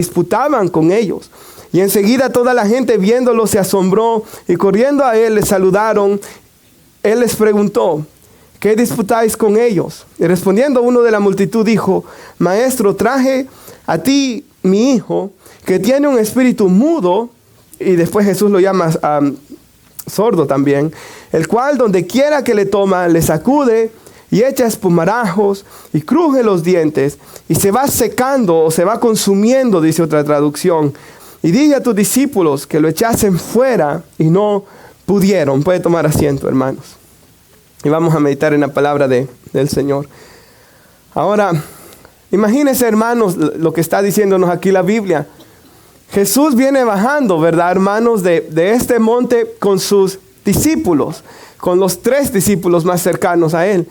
disputaban con ellos. Y enseguida toda la gente viéndolo se asombró y corriendo a él le saludaron. Él les preguntó: ¿qué disputáis con ellos? Y respondiendo uno de la multitud dijo: Maestro, traje a ti mi hijo, que tiene un espíritu mudo, y después Jesús lo llama sordo también, el cual donde quiera que le toma, le sacude y echa espumarajos y cruje los dientes, y se va secando o se va consumiendo, dice otra traducción. Y dije a tus discípulos que lo echasen fuera, y no pudieron. Puede tomar asiento, hermanos. Y vamos a meditar en la palabra del Señor. Ahora, imagínense, hermanos, lo que está diciéndonos aquí la Biblia. Jesús viene bajando, ¿verdad, hermanos? De este monte con sus discípulos, con los 3 discípulos más cercanos a él.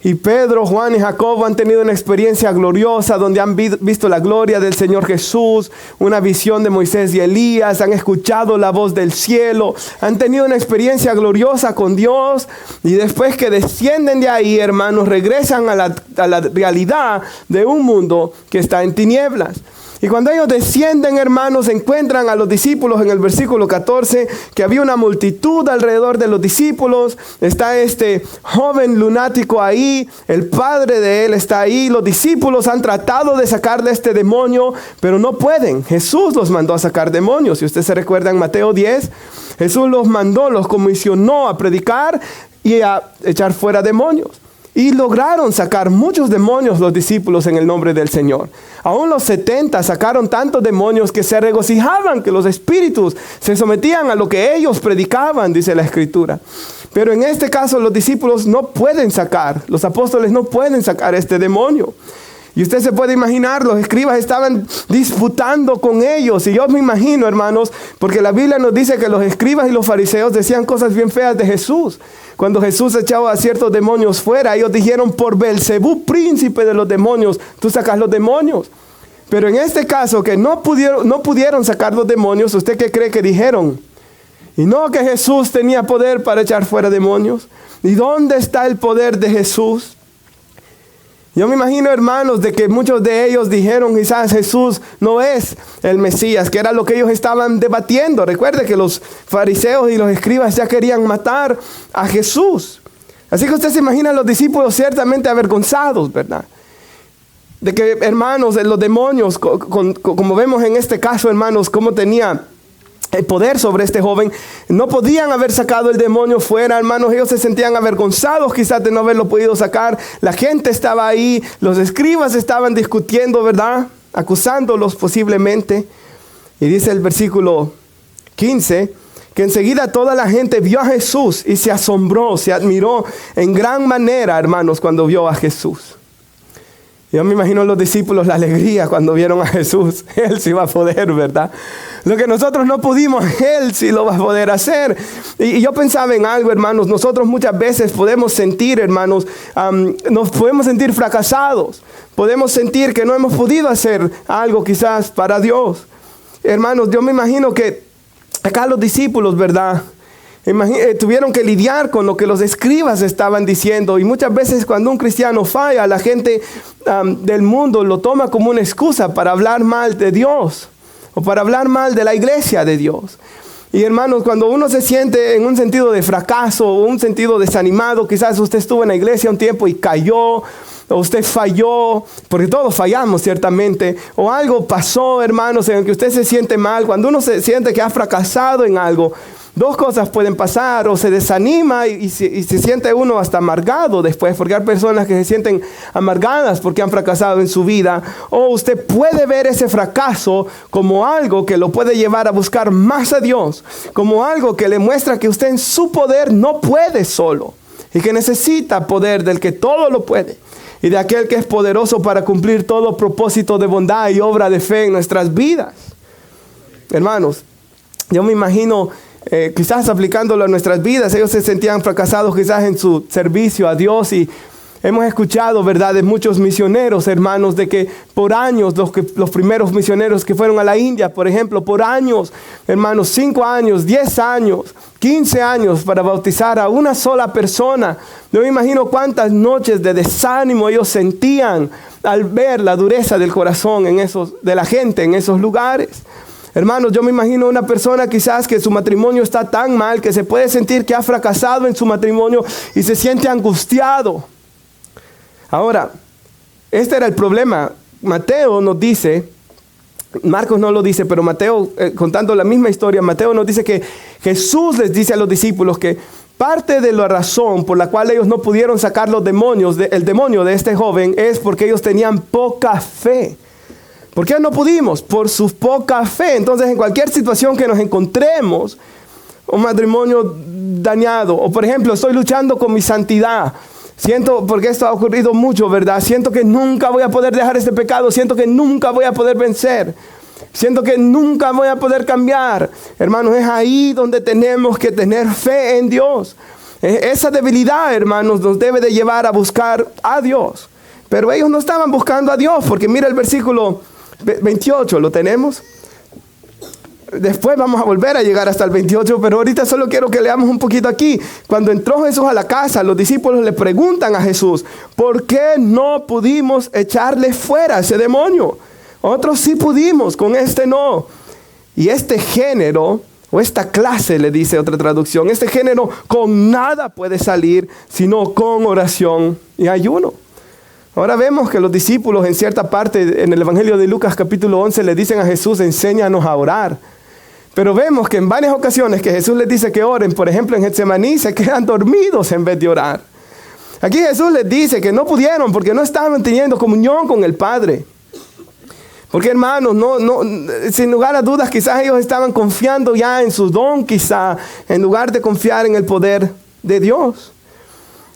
Y Pedro, Juan y Jacobo han tenido una experiencia gloriosa donde han visto la gloria del Señor Jesús, una visión de Moisés y Elías, han escuchado la voz del cielo, han tenido una experiencia gloriosa con Dios, y después que descienden de ahí, hermanos, regresan a la realidad de un mundo que está en tinieblas. Y cuando ellos descienden, hermanos, encuentran a los discípulos en el versículo 14, que había una multitud alrededor de los discípulos. Está este joven lunático ahí, el padre de él está ahí. Los discípulos han tratado de sacarle este demonio, pero no pueden. Jesús los mandó a sacar demonios. Si usted se recuerda en Mateo 10, Jesús los mandó, los comisionó a predicar y a echar fuera demonios. Y lograron sacar muchos demonios los discípulos en el nombre del Señor. Aún los 70 sacaron tantos demonios que se regocijaban, que los espíritus se sometían a lo que ellos predicaban, dice la Escritura. Pero en este caso los discípulos no pueden sacar, los apóstoles no pueden sacar este demonio. Y usted se puede imaginar, los escribas estaban disputando con ellos. Y yo me imagino, hermanos, porque la Biblia nos dice que los escribas y los fariseos decían cosas bien feas de Jesús. Cuando Jesús echaba a ciertos demonios fuera, ellos dijeron: por Belcebú, príncipe de los demonios, tú sacas los demonios. Pero en este caso, que no pudieron sacar los demonios, ¿usted qué cree que dijeron? Y no que Jesús tenía poder para echar fuera demonios. ¿Y dónde está el poder de Jesús? Yo me imagino, hermanos, de que muchos de ellos dijeron: quizás Jesús no es el Mesías, que era lo que ellos estaban debatiendo. Recuerde que los fariseos y los escribas ya querían matar a Jesús. Así que usted se imagina a los discípulos ciertamente avergonzados, ¿verdad? De que, hermanos, los demonios, como vemos en este caso, hermanos, cómo tenía el poder sobre este joven, no podían haber sacado el demonio fuera, hermanos. Ellos se sentían avergonzados quizás de no haberlo podido sacar. La gente estaba ahí, los escribas estaban discutiendo, ¿verdad? Acusándolos posiblemente. Y dice el versículo 15, que enseguida toda la gente vio a Jesús y se asombró, se admiró en gran manera, hermanos, cuando vio a Jesús. Yo me imagino a los discípulos la alegría cuando vieron a Jesús. Él sí va a poder, ¿verdad? Lo que nosotros no pudimos, Él sí lo va a poder hacer. Y yo pensaba en algo, hermanos. Nosotros muchas veces podemos sentir, hermanos, nos podemos sentir fracasados. Podemos sentir que no hemos podido hacer algo quizás para Dios. Hermanos, yo me imagino que acá los discípulos, ¿verdad?, tuvieron que lidiar con lo que los escribas estaban diciendo. Y muchas veces cuando un cristiano falla, la gente del mundo lo toma como una excusa para hablar mal de Dios o para hablar mal de la iglesia de Dios. Y hermanos, cuando uno se siente en un sentido de fracaso o un sentido desanimado, quizás usted estuvo en la iglesia un tiempo y cayó, o usted falló, porque todos fallamos ciertamente, o algo pasó, hermanos, en el que usted se siente mal. Cuando uno se siente que ha fracasado en algo, dos cosas pueden pasar: o se desanima y se siente uno hasta amargado después, porque hay personas que se sienten amargadas porque han fracasado en su vida. O usted puede ver ese fracaso como algo que lo puede llevar a buscar más a Dios, como algo que le muestra que usted en su poder no puede solo y que necesita poder del que todo lo puede y de aquel que es poderoso para cumplir todo propósito de bondad y obra de fe en nuestras vidas. Hermanos, yo me imagino quizás aplicándolo a nuestras vidas, ellos se sentían fracasados quizás en su servicio a Dios y Hemos escuchado, ¿verdad?, de muchos misioneros, hermanos, de que por años, los primeros misioneros que fueron a la India, por ejemplo, por años, hermanos, 5 años, 10 años, 15 años para bautizar a una sola persona. No me imagino cuántas noches de desánimo ellos sentían al ver la dureza del corazón de la gente en esos lugares. Hermanos, yo me imagino una persona quizás que su matrimonio está tan mal que se puede sentir que ha fracasado en su matrimonio y se siente angustiado. Ahora, este era el problema. Mateo nos dice, Marcos no lo dice, pero Mateo, contando la misma historia, Mateo nos dice que Jesús les dice a los discípulos que parte de la razón por la cual ellos no pudieron sacar el demonio de este joven es porque ellos tenían poca fe. ¿Por qué no pudimos? Por su poca fe. Entonces, en cualquier situación que nos encontremos, un matrimonio dañado, o por ejemplo, estoy luchando con mi santidad, siento, porque esto ha ocurrido mucho, ¿verdad? Siento que nunca voy a poder dejar este pecado. Siento que nunca voy a poder vencer. Siento que nunca voy a poder cambiar. Hermanos, es ahí donde tenemos que tener fe en Dios. Esa debilidad, hermanos, nos debe de llevar a buscar a Dios. Pero ellos no estaban buscando a Dios, porque mira el versículo 28, ¿lo tenemos? Después vamos a volver a llegar hasta el 28, pero ahorita solo quiero que leamos un poquito aquí. Cuando entró Jesús a la casa, los discípulos le preguntan a Jesús, ¿por qué no pudimos echarle fuera a ese demonio? Otros sí pudimos, con este no. Y este género, o esta clase, le dice otra traducción, este género con nada puede salir, sino con oración y ayuno. Ahora vemos que los discípulos en cierta parte en el Evangelio de Lucas capítulo 11 le dicen a Jesús, enséñanos a orar. Pero vemos que en varias ocasiones que Jesús les dice que oren, por ejemplo en Getsemaní, se quedan dormidos en vez de orar. Aquí Jesús les dice que no pudieron porque no estaban teniendo comunión con el Padre. Porque hermanos, sin lugar a dudas, quizás ellos estaban confiando ya en su don, quizá, en lugar de confiar en el poder de Dios.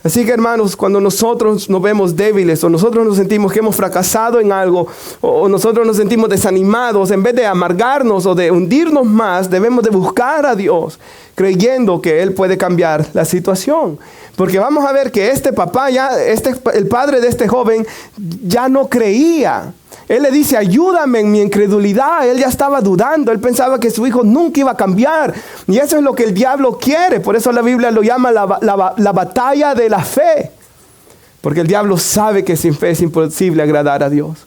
Así que hermanos, cuando nosotros nos vemos débiles o nosotros nos sentimos que hemos fracasado en algo o nosotros nos sentimos desanimados, en vez de amargarnos o de hundirnos más, debemos de buscar a Dios creyendo que Él puede cambiar la situación. Porque vamos a ver que este papá, el padre de este joven, ya no creía. Él le dice, ayúdame en mi incredulidad. Él ya estaba dudando. Él pensaba que su hijo nunca iba a cambiar. Y eso es lo que el diablo quiere. Por eso la Biblia lo llama la batalla de la fe. Porque el diablo sabe que sin fe es imposible agradar a Dios.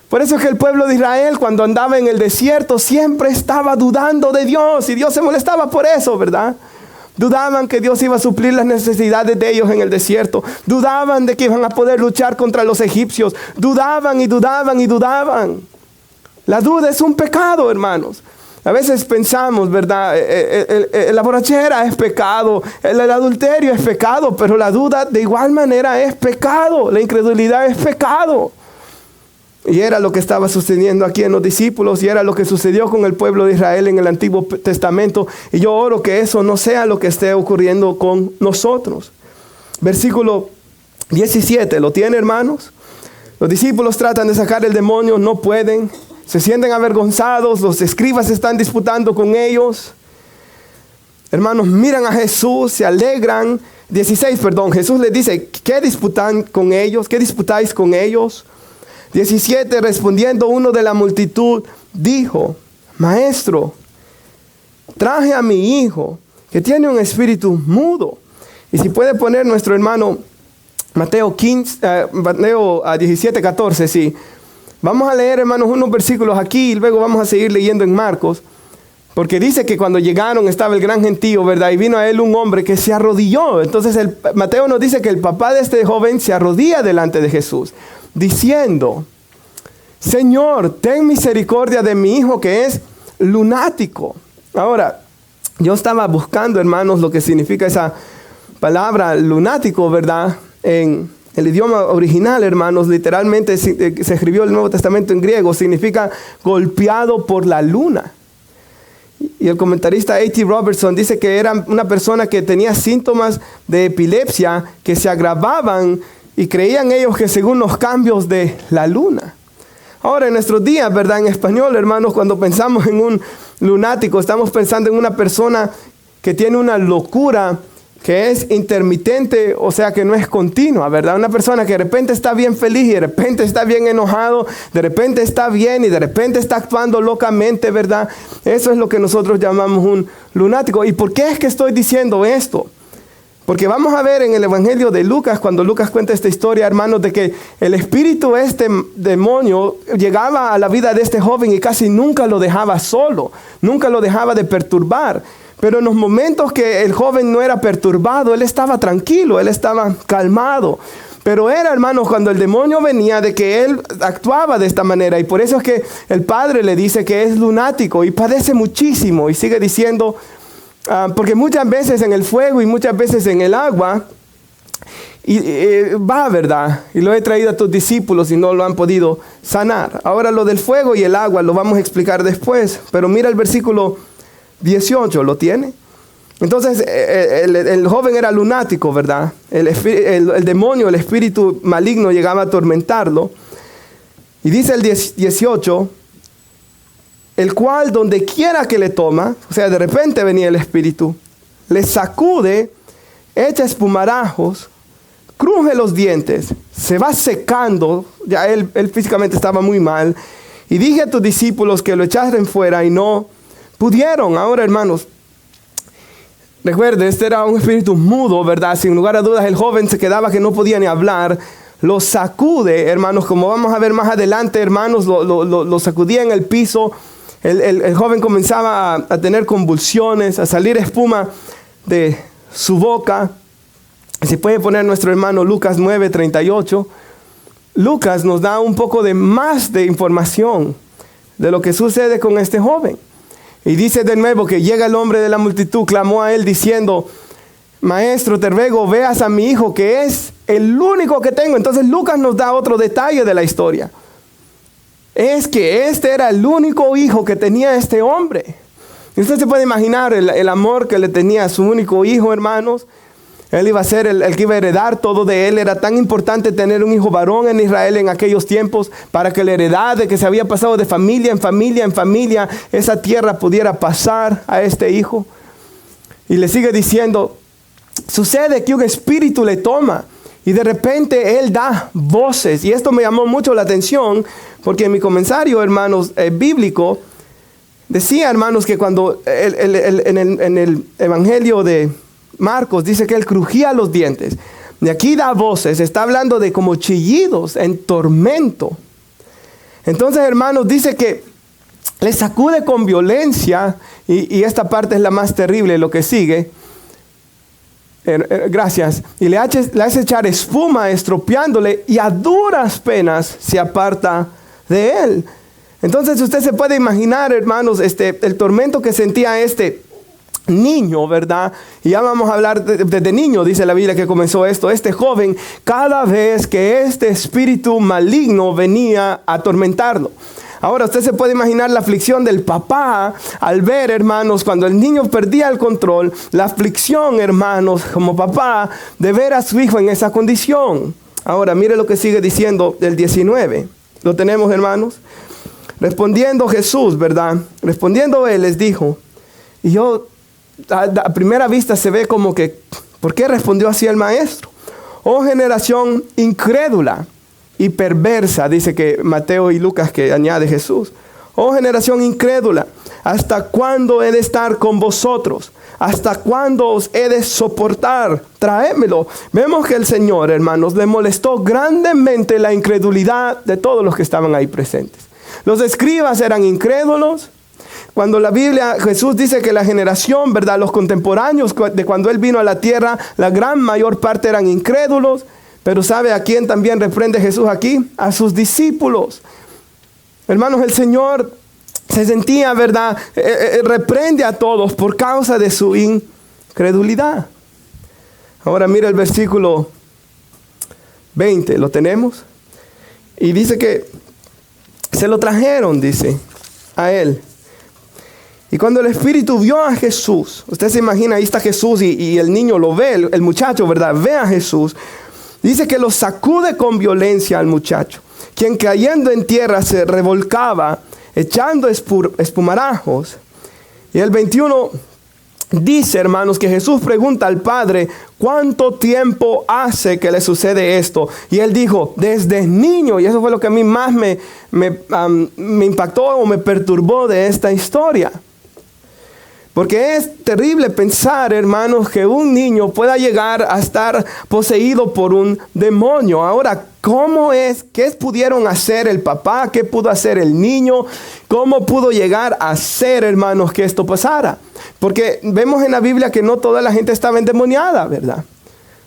Por eso es que el pueblo de Israel, cuando andaba en el desierto, siempre estaba dudando de Dios. Y Dios se molestaba por eso, ¿verdad? Dudaban que Dios iba a suplir las necesidades de ellos en el desierto. Dudaban de que iban a poder luchar contra los egipcios. Dudaban y dudaban y dudaban. La duda es un pecado, hermanos. A veces pensamos, ¿verdad? La borrachera es pecado. El adulterio es pecado. Pero la duda de igual manera es pecado. La incredulidad es pecado. Y era lo que estaba sucediendo aquí en los discípulos y era lo que sucedió con el pueblo de Israel en el Antiguo Testamento. Y yo oro que eso no sea lo que esté ocurriendo con nosotros. Versículo 17, ¿lo tiene, hermanos? Los discípulos tratan de sacar el demonio, no pueden. Se sienten avergonzados, los escribas están disputando con ellos. Hermanos, miran a Jesús, se alegran. 16, Jesús les dice, ¿qué disputan con ellos? ¿Qué disputáis con ellos? 17, respondiendo uno de la multitud, dijo, Maestro, traje a mi hijo, que tiene un espíritu mudo. Y si puede poner nuestro hermano Mateo 17, 14, sí. Vamos a leer, hermanos, unos versículos aquí y luego vamos a seguir leyendo en Marcos. Porque dice que cuando llegaron estaba el gran gentío, ¿verdad? Y vino a él un hombre que se arrodilló. Entonces Mateo nos dice que el papá de este joven se arrodilla delante de Jesús, diciendo, Señor, ten misericordia de mi hijo que es lunático. Ahora, yo estaba buscando, hermanos, lo que significa esa palabra lunático, ¿verdad? En el idioma original, hermanos, literalmente se escribió el Nuevo Testamento en griego, significa golpeado por la luna. Y el comentarista A.T. Robertson dice que era una persona que tenía síntomas de epilepsia que se agravaban y creían ellos que según los cambios de la luna. Ahora en nuestros días, ¿verdad? En español, hermanos, cuando pensamos en un lunático, estamos pensando en una persona que tiene una locura que es intermitente, o sea que no es continua, ¿verdad? Una persona que de repente está bien feliz y de repente está bien enojado, de repente está bien y de repente está actuando locamente, ¿verdad? Eso es lo que nosotros llamamos un lunático. ¿Y por qué es que estoy diciendo esto? Porque vamos a ver en el Evangelio de Lucas, cuando Lucas cuenta esta historia, hermanos, de que el espíritu, este demonio, llegaba a la vida de este joven y casi nunca lo dejaba solo, nunca lo dejaba de perturbar. Pero en los momentos que el joven no era perturbado, él estaba tranquilo, él estaba calmado. Pero era, hermanos, cuando el demonio venía, de que él actuaba de esta manera. Y por eso es que el padre le dice que es lunático y padece muchísimo. Y sigue diciendo, porque muchas veces en el fuego y muchas veces en el agua, va, ¿verdad? Y lo he traído a tus discípulos y no lo han podido sanar. Ahora lo del fuego y el agua lo vamos a explicar después. Pero mira el versículo 18, ¿lo tiene? Entonces el joven era lunático, ¿verdad? El demonio, el espíritu maligno llegaba a atormentarlo. Y dice el 18, el cual donde quiera que le toma, o sea, de repente venía el espíritu, le sacude, echa espumarajos, cruje los dientes, se va secando, ya él físicamente estaba muy mal. Y dije a tus discípulos que lo echasen fuera y no pudieron. Ahora, hermanos, recuerden, este era un espíritu mudo, ¿verdad? Sin lugar a dudas, el joven se quedaba que no podía ni hablar. Lo sacude, hermanos, como vamos a ver más adelante, hermanos, lo sacudía en el piso. El joven comenzaba a tener convulsiones, a salir espuma de su boca. Si puede poner nuestro hermano Lucas 9:38. Lucas nos da un poco más de información de lo que sucede con este joven. Y dice de nuevo que llega el hombre de la multitud, clamó a él diciendo, maestro, te ruego, veas a mi hijo, que es el único que tengo. Entonces Lucas nos da otro detalle de la historia. Es que este era el único hijo que tenía este hombre. Y usted se puede imaginar el amor que le tenía a su único hijo, hermanos. Él iba a ser el que iba a heredar todo de él. Era tan importante tener un hijo varón en Israel en aquellos tiempos para que la heredad de que se había pasado de familia en familia en familia, esa tierra pudiera pasar a este hijo. Y le sigue diciendo, sucede que un espíritu le toma y de repente él da voces. Y esto me llamó mucho la atención porque en mi comentario, hermanos, bíblico, decía, hermanos, que cuando en el Evangelio de Marcos dice que él crujía los dientes. Y aquí da voces, está hablando de como chillidos en tormento. Entonces, hermanos, dice que le sacude con violencia, y esta parte es la más terrible, lo que sigue. Gracias. Y le hace echar espuma, estropeándole, y a duras penas se aparta de él. Entonces usted se puede imaginar, hermanos, el tormento que sentía este niño, ¿verdad? Y ya vamos a hablar desde niño, dice la Biblia, que comenzó esto. Este joven, cada vez que este espíritu maligno venía a atormentarlo. Ahora usted se puede imaginar la aflicción del papá al ver, hermanos, cuando el niño perdía el control, la aflicción, hermanos, como papá, de ver a su hijo en esa condición. Ahora, mire lo que sigue diciendo el 19. ¿Lo tenemos, hermanos? Respondiendo Jesús, ¿verdad? Respondiendo él les dijo, y yo, a primera vista se ve como que, ¿por qué respondió así el maestro? Oh generación incrédula y perversa, dice que Mateo y Lucas que añade Jesús. Oh generación incrédula, ¿hasta cuándo he de estar con vosotros? ¿Hasta cuándo os he de soportar? Traédmelo. Vemos que el Señor, hermanos, le molestó grandemente la incredulidad de todos los que estaban ahí presentes. Los escribas eran incrédulos. Cuando la Biblia, Jesús dice que la generación, ¿verdad? Los contemporáneos de cuando Él vino a la tierra, la gran mayor parte eran incrédulos. Pero ¿sabe a quién también reprende Jesús aquí? A sus discípulos. Hermanos, el Señor se sentía, ¿verdad? Reprende a todos por causa de su incredulidad. Ahora mira el versículo 20, ¿lo tenemos? Y dice que se lo trajeron, dice, a Él. Y cuando el Espíritu vio a Jesús, usted se imagina, ahí está Jesús y el niño lo ve, el muchacho, ¿verdad? Ve a Jesús. Dice que lo sacude con violencia al muchacho, quien cayendo en tierra se revolcaba, echando espumarajos. Y el 21 dice, hermanos, que Jesús pregunta al Padre, ¿cuánto tiempo hace que le sucede esto? Y él dijo, desde niño. Y eso fue lo que a mí más me impactó o me perturbó de esta historia. Porque es terrible pensar, hermanos, que un niño pueda llegar a estar poseído por un demonio. Ahora, ¿qué pudieron hacer el papá? ¿Qué pudo hacer el niño? ¿Cómo pudo llegar a ser, hermanos, que esto pasara? Porque vemos en la Biblia que no toda la gente estaba endemoniada, ¿verdad?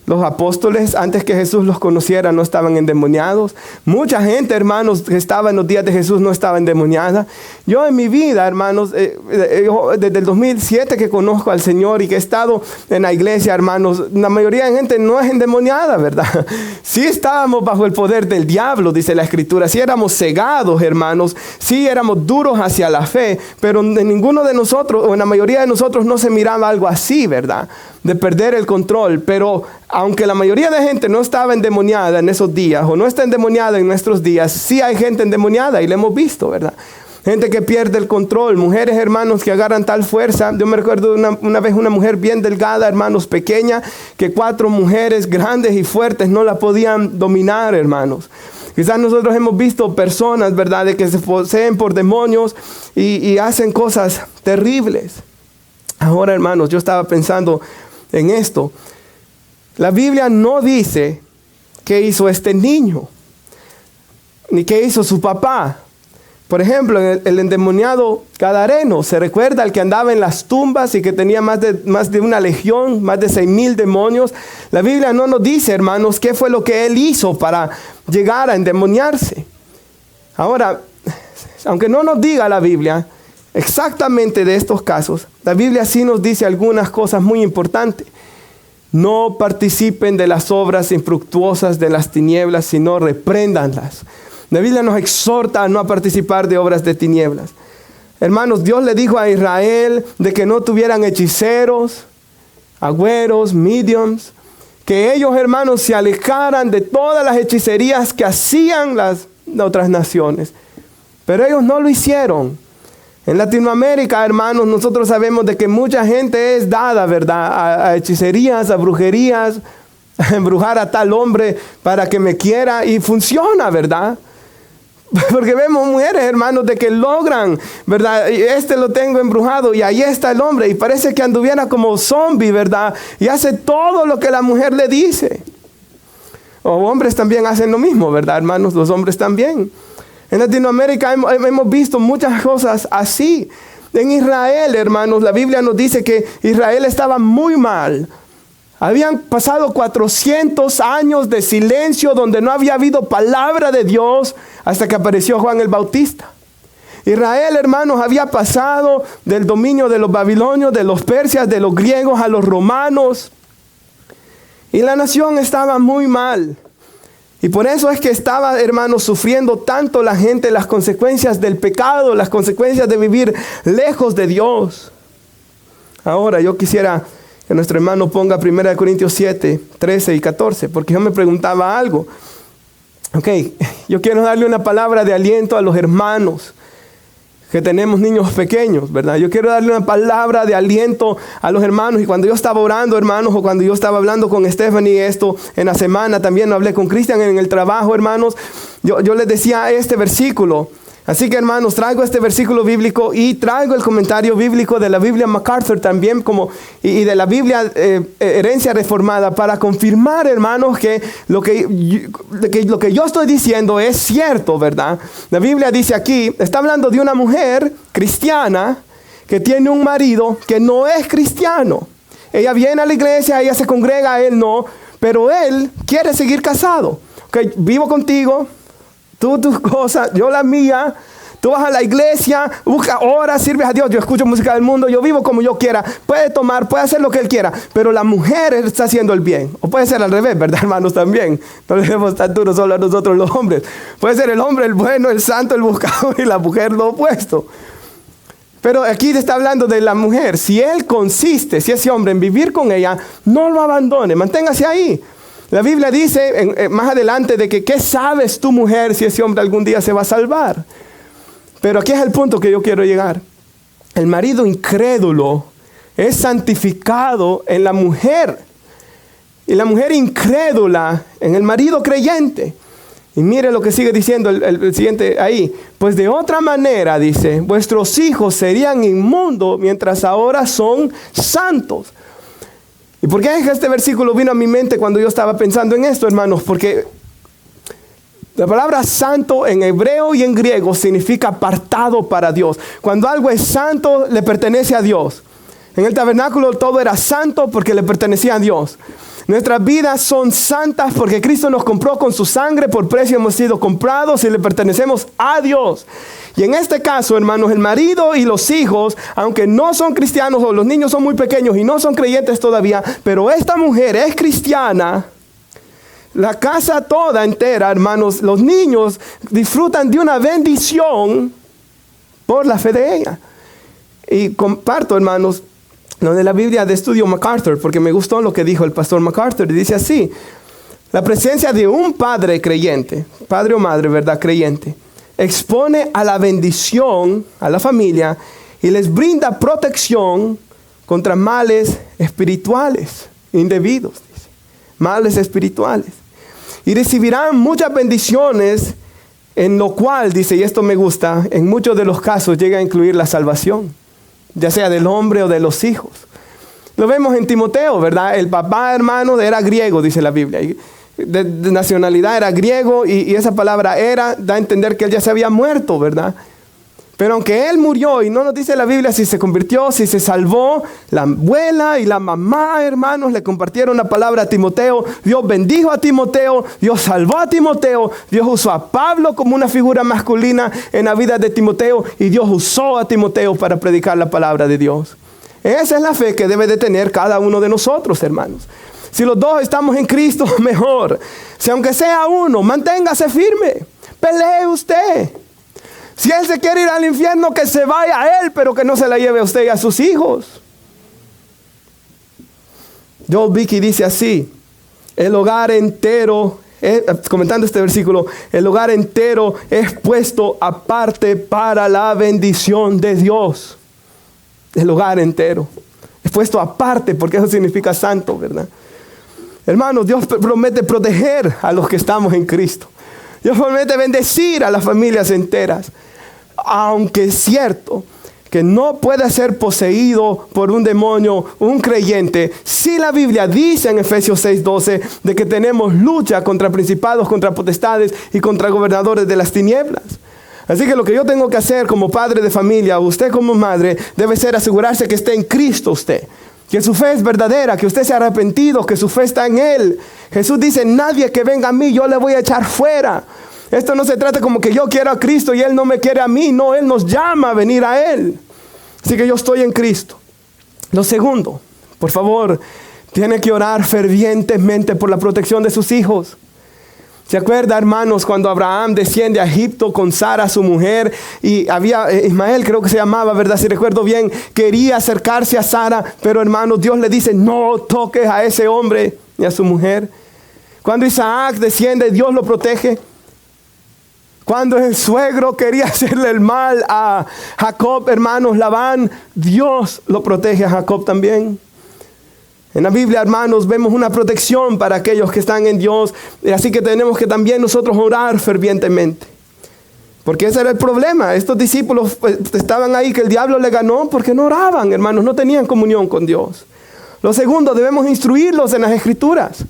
Los apóstoles, antes que Jesús los conociera, no estaban endemoniados. Mucha gente, hermanos, que estaba en los días de Jesús no estaba endemoniada. Yo en mi vida, hermanos, desde el 2007 que conozco al Señor y que he estado en la iglesia, hermanos, la mayoría de gente no es endemoniada, ¿verdad? Sí estábamos bajo el poder del diablo, dice la Escritura. Sí éramos cegados, hermanos. Sí éramos duros hacia la fe. Pero en ninguno de nosotros, o en la mayoría de nosotros, no se miraba algo así, ¿verdad? De perder el control. Pero aunque la mayoría de gente no estaba endemoniada en esos días, o no está endemoniada en nuestros días, sí hay gente endemoniada y lo hemos visto, ¿verdad? Gente que pierde el control, mujeres, hermanos, que agarran tal fuerza. Yo me recuerdo una vez una mujer bien delgada, hermanos, pequeña, que 4 mujeres grandes y fuertes no la podían dominar, hermanos. Quizás nosotros hemos visto personas, ¿verdad?, de que se poseen por demonios y hacen cosas terribles. Ahora, hermanos, yo estaba pensando en esto. La Biblia no dice qué hizo este niño, ni qué hizo su papá. Por ejemplo, el endemoniado Gadareno, ¿se recuerda el que andaba en las tumbas y que tenía más de una legión, más de 6,000 demonios? La Biblia no nos dice, hermanos, qué fue lo que él hizo para llegar a endemoniarse. Ahora, aunque no nos diga la Biblia exactamente de estos casos, la Biblia sí nos dice algunas cosas muy importantes. No participen de las obras infructuosas de las tinieblas, sino repréndanlas. La Biblia nos exhorta a no participar de obras de tinieblas. Hermanos, Dios le dijo a Israel de que no tuvieran hechiceros, agüeros, mediums, que ellos, hermanos, se alejaran de todas las hechicerías que hacían las otras naciones. Pero ellos no lo hicieron. En Latinoamérica, hermanos, nosotros sabemos de que mucha gente es dada, ¿verdad?, a hechicerías, a brujerías, a embrujar a tal hombre para que me quiera, y funciona, ¿verdad? Porque vemos mujeres, hermanos, de que logran, ¿verdad? Lo tengo embrujado y ahí está el hombre y parece que anduviera como zombie, ¿verdad? Y hace todo lo que la mujer le dice. O hombres también hacen lo mismo, ¿verdad, hermanos? Los hombres también. En Latinoamérica hemos visto muchas cosas así. En Israel, hermanos, la Biblia nos dice que Israel estaba muy mal. Habían pasado 400 años de silencio donde no había habido palabra de Dios hasta que apareció Juan el Bautista. Israel, hermanos, había pasado del dominio de los babilonios, de los persias, de los griegos a los romanos. Y la nación estaba muy mal. Y por eso es que estaba, hermanos, sufriendo tanto la gente las consecuencias del pecado, las consecuencias de vivir lejos de Dios. Ahora yo quisiera que nuestro hermano ponga 1 Corintios 7, 13 y 14, porque yo me preguntaba algo. Yo quiero darle una palabra de aliento a los hermanos que tenemos niños pequeños, ¿verdad? Yo quiero darle una palabra de aliento a los hermanos. Y cuando yo estaba orando, hermanos, o cuando yo estaba hablando con Stephanie, esto en la semana, también hablé con Cristian en el trabajo, hermanos, yo les decía este versículo. Así que, hermanos, traigo este versículo bíblico y traigo el comentario bíblico de la Biblia MacArthur también, y de la Biblia Herencia Reformada, para confirmar, hermanos, que lo que yo estoy diciendo es cierto, ¿verdad? La Biblia dice aquí, está hablando de una mujer cristiana que tiene un marido que no es cristiano. Ella viene a la iglesia, ella se congrega, él no, pero él quiere seguir casado. Vivo contigo. Tú tus cosas, yo la mía. Tú vas a la iglesia, busca horas, sirves a Dios. Yo escucho música del mundo, yo vivo como yo quiera. Puede tomar, puede hacer lo que él quiera. Pero la mujer está haciendo el bien. O puede ser al revés, ¿verdad, hermanos? También. No le debemos estar duros solo a nosotros los hombres. Puede ser el hombre el bueno, el santo, el buscador, y la mujer lo opuesto. Pero aquí te está hablando de la mujer. Si si ese hombre en vivir con ella, no lo abandone, manténgase ahí. La Biblia dice más adelante de que ¿qué sabes tú, mujer, si ese hombre algún día se va a salvar? Pero aquí es el punto que yo quiero llegar. El marido incrédulo es santificado en la mujer. Y la mujer incrédula en el marido creyente. Y mire lo que sigue diciendo el siguiente ahí. Pues de otra manera, dice, vuestros hijos serían inmundos mientras ahora son santos. ¿Y por qué este versículo vino a mi mente cuando yo estaba pensando en esto, hermanos? Porque la palabra santo en hebreo y en griego significa apartado para Dios. Cuando algo es santo, le pertenece a Dios. En el tabernáculo todo era santo porque le pertenecía a Dios. Nuestras vidas son santas porque Cristo nos compró con su sangre, por precio hemos sido comprados y le pertenecemos a Dios. Y en este caso, hermanos, el marido y los hijos, aunque no son cristianos o los niños son muy pequeños y no son creyentes todavía, pero esta mujer es cristiana, la casa toda entera, hermanos, los niños disfrutan de una bendición por la fe de ella. Y comparto, hermanos, lo de la Biblia de Estudio MacArthur, porque me gustó lo que dijo el pastor MacArthur. Y dice así: la presencia de un padre creyente, padre o madre, ¿verdad? Creyente, expone a la bendición a la familia y les brinda protección contra males espirituales indebidos, dice. Males espirituales. Y recibirán muchas bendiciones, en lo cual, dice, y esto me gusta, en muchos de los casos llega a incluir la salvación, ya sea del hombre o de los hijos. Lo vemos en Timoteo, ¿verdad? El papá, hermano, era griego, dice la Biblia. De nacionalidad era griego y esa palabra era, da a entender que él ya se había muerto, ¿verdad? Pero aunque él murió, y no nos dice la Biblia si se convirtió, si se salvó, la abuela y la mamá, hermanos, le compartieron la palabra a Timoteo. Dios bendijo a Timoteo, Dios salvó a Timoteo, Dios usó a Pablo como una figura masculina en la vida de Timoteo y Dios usó a Timoteo para predicar la palabra de Dios. Esa es la fe que debe de tener cada uno de nosotros, hermanos. Si los dos estamos en Cristo, mejor. Si aunque sea uno, manténgase firme, pelee usted. Si él se quiere ir al infierno, que se vaya a él, pero que no se la lleve a usted y a sus hijos. Joel Beeke dice así: el hogar entero, comentando este versículo, el hogar entero es puesto aparte para la bendición de Dios. El hogar entero es puesto aparte, porque eso significa santo, ¿verdad? Hermanos, Dios promete proteger a los que estamos en Cristo. Dios promete bendecir a las familias enteras. Aunque es cierto que no puede ser poseído por un demonio un creyente, si la Biblia dice en Efesios 6:12 de que tenemos lucha contra principados, contra potestades y contra gobernadores de las tinieblas. Así que lo que yo tengo que hacer como padre de familia, usted como madre, debe ser asegurarse que esté en Cristo usted. Que su fe es verdadera, que usted se ha arrepentido, que su fe está en Él. Jesús dice: nadie que venga a mí, yo le voy a echar fuera. Esto no se trata como que yo quiero a Cristo y Él no me quiere a mí. No, Él nos llama a venir a Él. Así que yo estoy en Cristo. Lo segundo, por favor, tiene que orar fervientemente por la protección de sus hijos. ¿Se acuerda, hermanos, cuando Abraham desciende a Egipto con Sara, su mujer, y había Ismael, creo que se llamaba, ¿verdad? Si recuerdo bien, quería acercarse a Sara, pero hermanos, Dios le dice: no toques a ese hombre y a su mujer. Cuando Isaac desciende, Dios lo protege. Cuando el suegro quería hacerle el mal a Jacob, hermanos, Labán, Dios lo protege a Jacob también. En la Biblia, hermanos, vemos una protección para aquellos que están en Dios. Así que tenemos que también nosotros orar fervientemente. Porque ese era el problema. Estos discípulos estaban ahí que el diablo le ganó porque no oraban, hermanos, no tenían comunión con Dios. Lo segundo, debemos instruirlos en las Escrituras.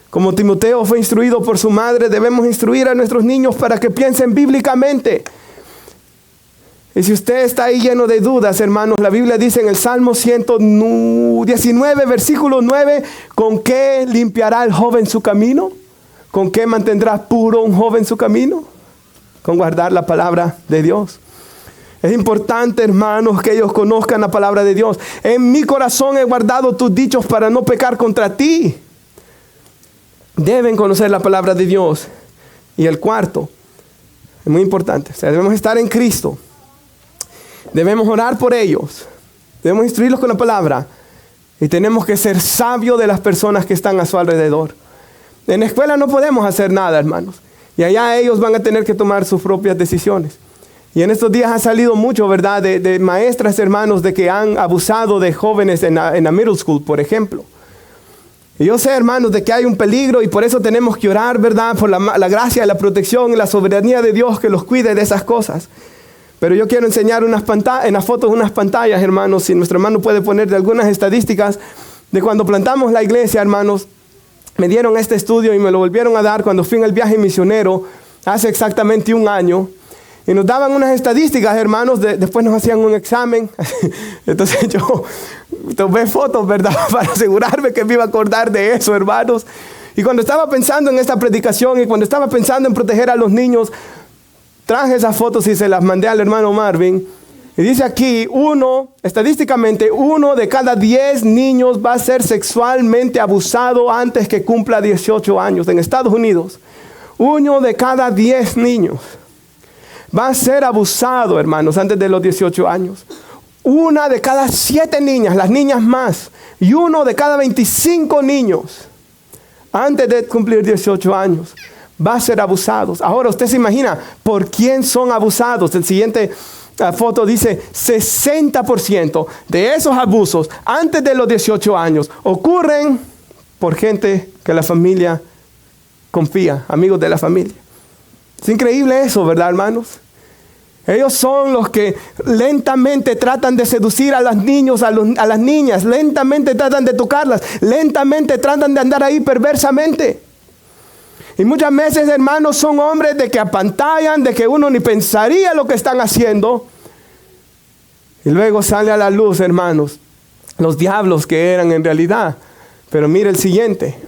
Como Timoteo fue instruido por su madre, debemos instruir a nuestros niños para que piensen bíblicamente. Y si usted está ahí lleno de dudas, hermanos, la Biblia dice en el Salmo 119, versículo 9, ¿con qué limpiará el joven su camino? ¿Con qué mantendrá puro un joven su camino? Con guardar la palabra de Dios. Es importante, hermanos, que ellos conozcan la palabra de Dios. En mi corazón he guardado tus dichos para no pecar contra ti. Deben conocer la palabra de Dios. Y el cuarto, es muy importante, o sea, debemos estar en Cristo. Debemos orar por ellos. Debemos instruirlos con la palabra. Y tenemos que ser sabios de las personas que están a su alrededor. En la escuela no podemos hacer nada, hermanos. Y allá ellos van a tener que tomar sus propias decisiones. Y en estos días ha salido mucho, ¿verdad? De maestras, hermanos, de que han abusado de jóvenes en la middle school, por ejemplo. Y yo sé, hermanos, de que hay un peligro y por eso tenemos que orar, ¿verdad? Por la gracia, la protección y la soberanía de Dios que los cuide de esas cosas. Pero yo quiero enseñar en las fotos unas pantallas, hermanos, si nuestro hermano puede poner de algunas estadísticas de cuando plantamos la iglesia, hermanos. Me dieron este estudio y me lo volvieron a dar cuando fui en el viaje misionero hace exactamente 1 año. Y nos daban unas estadísticas, hermanos, después nos hacían un examen. Entonces yo tomé fotos, ¿verdad? Para asegurarme que me iba a acordar de eso, hermanos. Y cuando estaba pensando en esta predicación y cuando estaba pensando en proteger a los niños, traje esas fotos y se las mandé al hermano Marvin. Y dice aquí, estadísticamente, 1 de cada 10 niños va a ser sexualmente abusado antes que cumpla 18 años en Estados Unidos. 1 de cada 10 niños va a ser abusado, hermanos, antes de los 18 años. 1 de cada 7 niñas, las niñas más, y 1 de cada 25 niños, antes de cumplir 18 años, va a ser abusados. Ahora, usted se imagina por quién son abusados. El siguiente foto dice, 60% de esos abusos antes de los 18 años ocurren por gente que la familia confía, amigos de la familia. Es increíble eso, ¿verdad, hermanos? Ellos son los que lentamente tratan de seducir a los niños, a las niñas. Lentamente tratan de tocarlas. Lentamente tratan de andar ahí perversamente. Y muchas veces, hermanos, son hombres de que apantallan, de que uno ni pensaría lo que están haciendo. Y luego sale a la luz, hermanos, los diablos que eran en realidad. Pero mire el siguiente.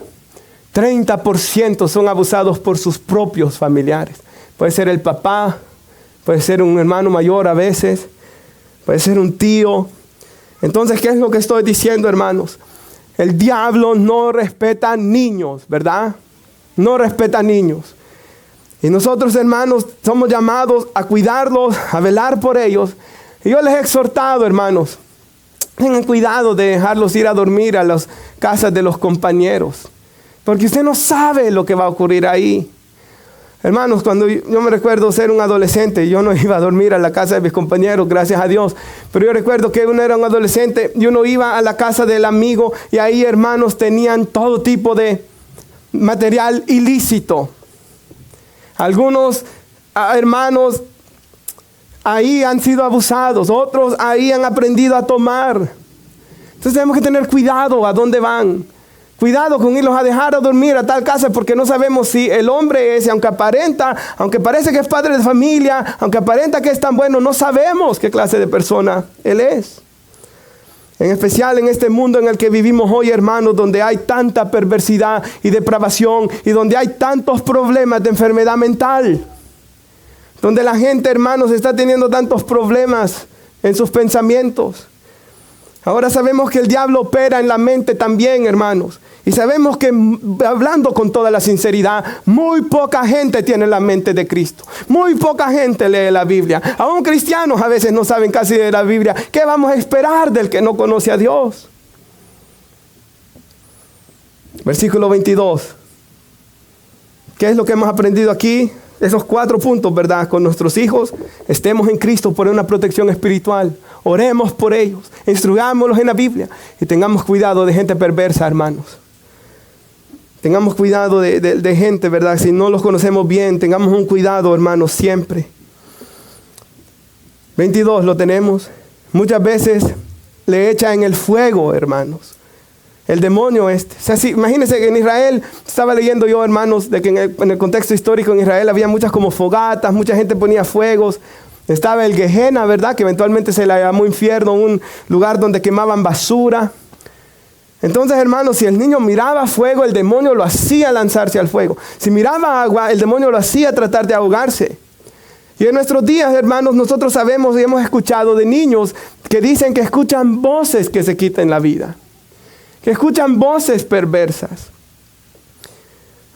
30% son abusados por sus propios familiares. Puede ser el papá, puede ser un hermano mayor a veces, puede ser un tío. Entonces, ¿qué es lo que estoy diciendo, hermanos? El diablo no respeta niños, ¿verdad? No respeta niños. Y nosotros, hermanos, somos llamados a cuidarlos, a velar por ellos. Y yo les he exhortado, hermanos, tengan cuidado de dejarlos ir a dormir a las casas de los compañeros. Porque usted no sabe lo que va a ocurrir ahí. Hermanos, cuando yo me recuerdo ser un adolescente, yo no iba a dormir a la casa de mis compañeros, gracias a Dios. Pero yo recuerdo que uno era un adolescente y uno iba a la casa del amigo y ahí, hermanos, tenían todo tipo de material ilícito. Algunos hermanos ahí han sido abusados, otros ahí han aprendido a tomar. Entonces tenemos que tener cuidado a dónde van. Cuidado con irlos a dejar a dormir a tal casa porque no sabemos si el hombre ese, aunque parece que es padre de familia, aunque aparenta que es tan bueno, no sabemos qué clase de persona él es. En especial en este mundo en el que vivimos hoy, hermanos, donde hay tanta perversidad y depravación y donde hay tantos problemas de enfermedad mental. Donde la gente, hermanos, está teniendo tantos problemas en sus pensamientos. Ahora sabemos que el diablo opera en la mente también, hermanos. Y sabemos que, hablando con toda la sinceridad, muy poca gente tiene la mente de Cristo. Muy poca gente lee la Biblia. Aún cristianos a veces no saben casi de la Biblia. ¿Qué vamos a esperar del que no conoce a Dios? Versículo 22. ¿Qué es lo que hemos aprendido aquí? Esos 4 puntos, ¿verdad? Con nuestros hijos, estemos en Cristo por una protección espiritual. Oremos por ellos, instrugámoslos en la Biblia y tengamos cuidado de gente perversa, hermanos. Tengamos cuidado de gente, ¿verdad? Si no los conocemos bien, tengamos un cuidado, hermanos, siempre. 22, lo tenemos. Muchas veces le echa en el fuego, hermanos. El demonio este. O sea, imagínense que en Israel, estaba leyendo yo, hermanos, de que en el contexto histórico en Israel había muchas como fogatas, mucha gente ponía fuegos. Estaba el Gehenna, ¿verdad? Que eventualmente se le llamó infierno, un lugar donde quemaban basura. Entonces, hermanos, si el niño miraba fuego, el demonio lo hacía lanzarse al fuego. Si miraba agua, el demonio lo hacía tratar de ahogarse. Y en nuestros días, hermanos, nosotros sabemos y hemos escuchado de niños que dicen que escuchan voces que se quitan la vida. Que escuchan voces perversas.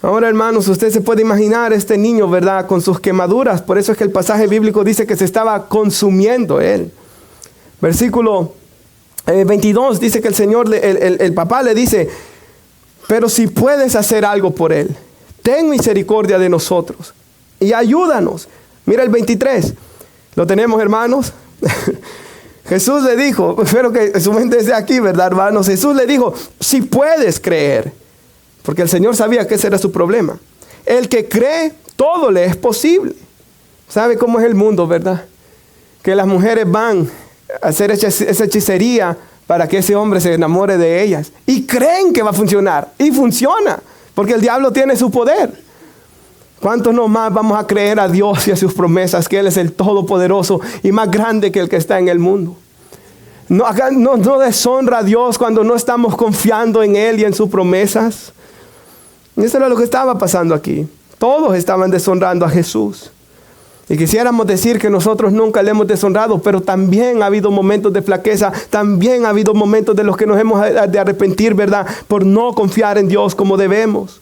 Ahora, hermanos, usted se puede imaginar este niño, ¿verdad? Con sus quemaduras. Por eso es que el pasaje bíblico dice que se estaba consumiendo él. Versículo 22 dice que el Señor, el papá le dice, pero si puedes hacer algo por él, ten misericordia de nosotros y ayúdanos. Mira el 23. ¿Lo tenemos, hermanos? Jesús le dijo, espero que su mente esté aquí, ¿verdad, hermanos? Jesús le dijo, si puedes creer, porque el Señor sabía que ese era su problema. El que cree, todo le es posible. ¿Sabe cómo es el mundo, verdad? Que las mujeres van a hacer esa hechicería para que ese hombre se enamore de ellas. Y creen que va a funcionar. Y funciona, porque el diablo tiene su poder. ¿Cuántos no más vamos a creer a Dios y a sus promesas, que Él es el Todopoderoso y más grande que el que está en el mundo? No deshonra a Dios cuando no estamos confiando en Él y en sus promesas. Eso era lo que estaba pasando aquí. Todos estaban deshonrando a Jesús. Y quisiéramos decir que nosotros nunca le hemos deshonrado, pero también ha habido momentos de flaqueza, también ha habido momentos de los que nos hemos de arrepentir, ¿verdad? Por no confiar en Dios como debemos.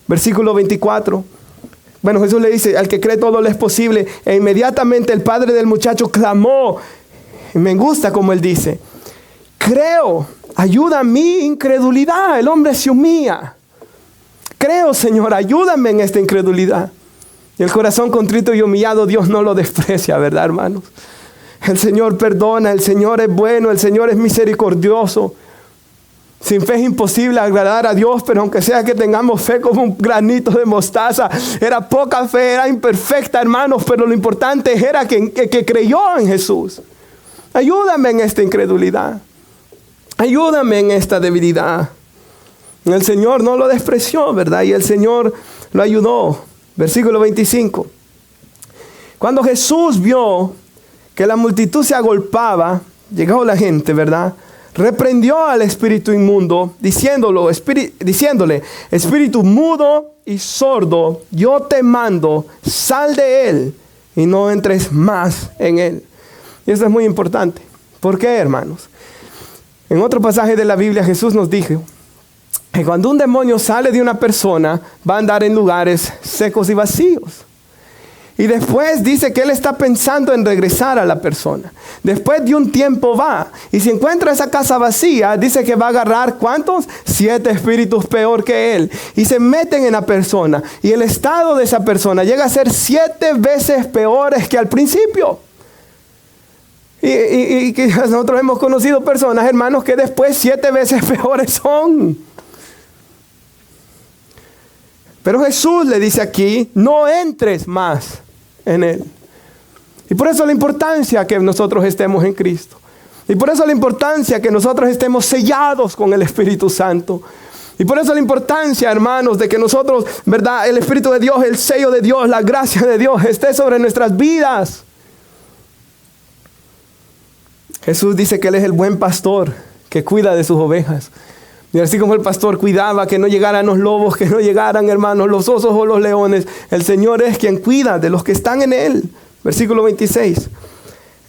Versículo 24. Bueno, Jesús le dice, al que cree todo le es posible. E inmediatamente el padre del muchacho clamó. Y me gusta como él dice, creo, ayuda a mi incredulidad. El hombre se humilla. Creo, Señor, ayúdame en esta incredulidad. Y el corazón contrito y humillado, Dios no lo desprecia, ¿verdad, hermanos? El Señor perdona, el Señor es bueno, el Señor es misericordioso. Sin fe es imposible agradar a Dios, pero aunque sea que tengamos fe como un granito de mostaza, era poca fe, era imperfecta, hermanos, pero lo importante era que creyó en Jesús. Ayúdame en esta incredulidad. Ayúdame en esta debilidad. El Señor no lo despreció, ¿verdad? Y el Señor lo ayudó. Versículo 25. Cuando Jesús vio que la multitud se agolpaba, llegó la gente, ¿verdad? Reprendió al espíritu inmundo, diciéndole, espíritu mudo y sordo, yo te mando, sal de él y no entres más en él. Y eso es muy importante. ¿Por qué, hermanos? En otro pasaje de la Biblia Jesús nos dijo que cuando un demonio sale de una persona, va a andar en lugares secos y vacíos. Y después dice que él está pensando en regresar a la persona. Después de un tiempo va. Y si encuentra esa casa vacía, dice que va a agarrar, ¿cuántos? 7 espíritus peor que él. Y se meten en la persona. Y el estado de esa persona llega a ser 7 veces peores que al principio. Y que nosotros hemos conocido personas, hermanos, que después 7 veces peores son. Pero Jesús le dice aquí, no entres más en él. Y por eso la importancia que nosotros estemos en Cristo. Y por eso la importancia que nosotros estemos sellados con el Espíritu Santo. Y por eso la importancia, hermanos, de que nosotros, ¿verdad? El Espíritu de Dios, el sello de Dios, la gracia de Dios esté sobre nuestras vidas. Jesús dice que Él es el buen pastor que cuida de sus ovejas. Y así como el pastor cuidaba que no llegaran los lobos, que no llegaran, hermanos, los osos o los leones, el Señor es quien cuida de los que están en Él. Versículo 26.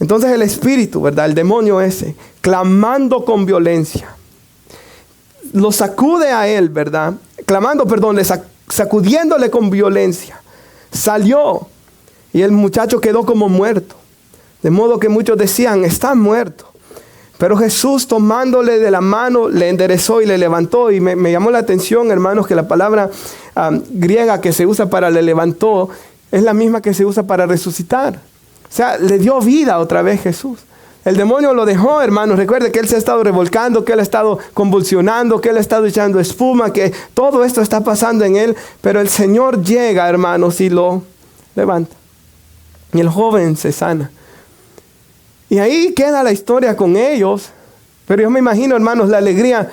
Entonces el espíritu, ¿verdad? El demonio ese, clamando con violencia, lo sacude a él, ¿verdad? Sacudiéndole con violencia. Salió y el muchacho quedó como muerto. De modo que muchos decían, está muerto. Pero Jesús, tomándole de la mano, le enderezó y le levantó. Y me llamó la atención, hermanos, que la palabra griega que se usa para le levantó es la misma que se usa para resucitar. O sea, le dio vida otra vez Jesús. El demonio lo dejó, hermanos. Recuerde que él se ha estado revolcando, que él ha estado convulsionando, que él ha estado echando espuma, que todo esto está pasando en él. Pero el Señor llega, hermanos, y lo levanta. Y el joven se sana. Y ahí queda la historia con ellos. Pero yo me imagino, hermanos, la alegría,